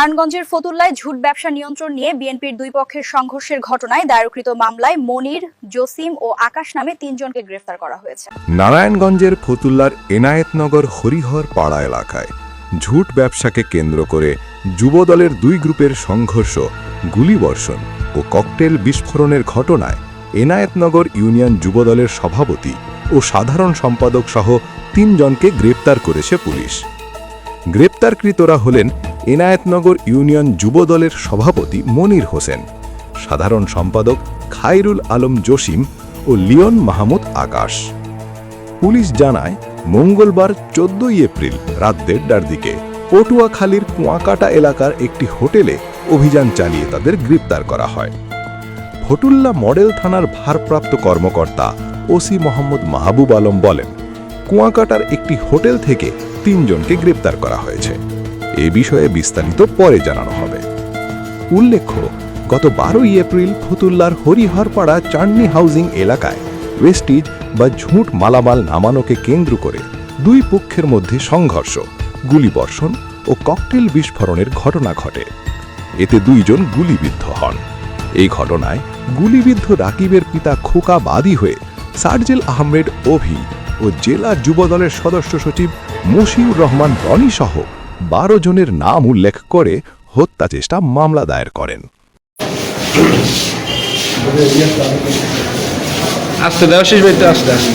নারায়ণগঞ্জের ফতুল্লায় ঝুট ব্যবসা নিয়ন্ত্রণ নিয়ে বিএনপির দুই পক্ষের সংঘর্ষের ঘটনায় দায়েরকৃত মামলায় মনির, জসিম ও আকাশ নামে ৩ জনকে গ্রেফতার করা হয়েছে। নারায়ণগঞ্জের ফতুল্লার এনায়েতনগর হরিহর পাড়া এলাকায় ঝুট ব্যবসাকে কেন্দ্র করে যুবদলের দুই গ্রুপের সংঘর্ষ, গুলিবর্ষণ ও ককটেল বিস্ফোরণের ঘটনায় এনায়েতনগর ইউনিয়ন যুবদলের সভাপতি ও সাধারণ সম্পাদক সহ ৩ জনকে গ্রেপ্তার করেছে পুলিশ। গ্রেপ্তারকৃতরা হলেন এনায়েতনগর ইউনিয়ন যুবদলের সভাপতি মনির হোসেন, সাধারণ সম্পাদক খায়রুল আলম জসিম ও লিওন মাহমুদ আকাশ। পুলিশ জানায়, মঙ্গলবার ১৪ এপ্রিল রাত ১:৩০টার দিকে পটুয়াখালীর কুয়াকাটা এলাকার একটি হোটেলে অভিযান চালিয়ে তাদের গ্রেপ্তার করা হয়। ফতুল্লা মডেল থানার ভারপ্রাপ্ত কর্মকর্তা ওসি মোহাম্মদ মাহবুব আলম বলেন, কুয়াকাটার একটি হোটেল থেকে ৩ জনকে গ্রেপ্তার করা হয়েছে। এ বিষয়ে বিস্তারিত পরে জানানো হবে। উল্লেখ্য, গত ১২ এপ্রিল ফতুল্লার হরিহরপাড়া চাঁদনী হাউজিং এলাকায় ওয়েস্টিজ বা ঝুট মালামাল নামানোকে কেন্দ্র করে দুই পক্ষের মধ্যে সংঘর্ষ, গুলিবর্ষণ ও ককটেল বিস্ফোরণের ঘটনা ঘটে। এতে ২ জন গুলিবিদ্ধ হন। এই ঘটনায় গুলিবিদ্ধ রাকিবের পিতা খোকা বাদী হয়ে সার্জেল আহমেদ অভি ও জেলা যুবদলের সদস্য সচিব মশিউর রহমান রনি সহ ১২ জনের নাম উল্লেখ করে হত্যা চেষ্টা মামলা দায়ের করেন। আসতে দাও, শেষ বাড়িতে আসতে আসতে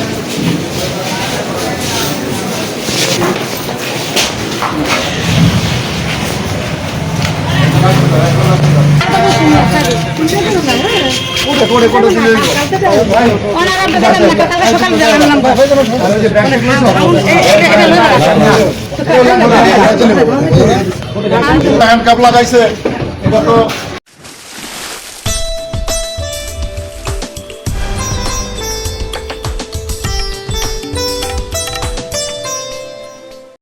হ্যান্ড কাপ লাগাইছে, এটা তো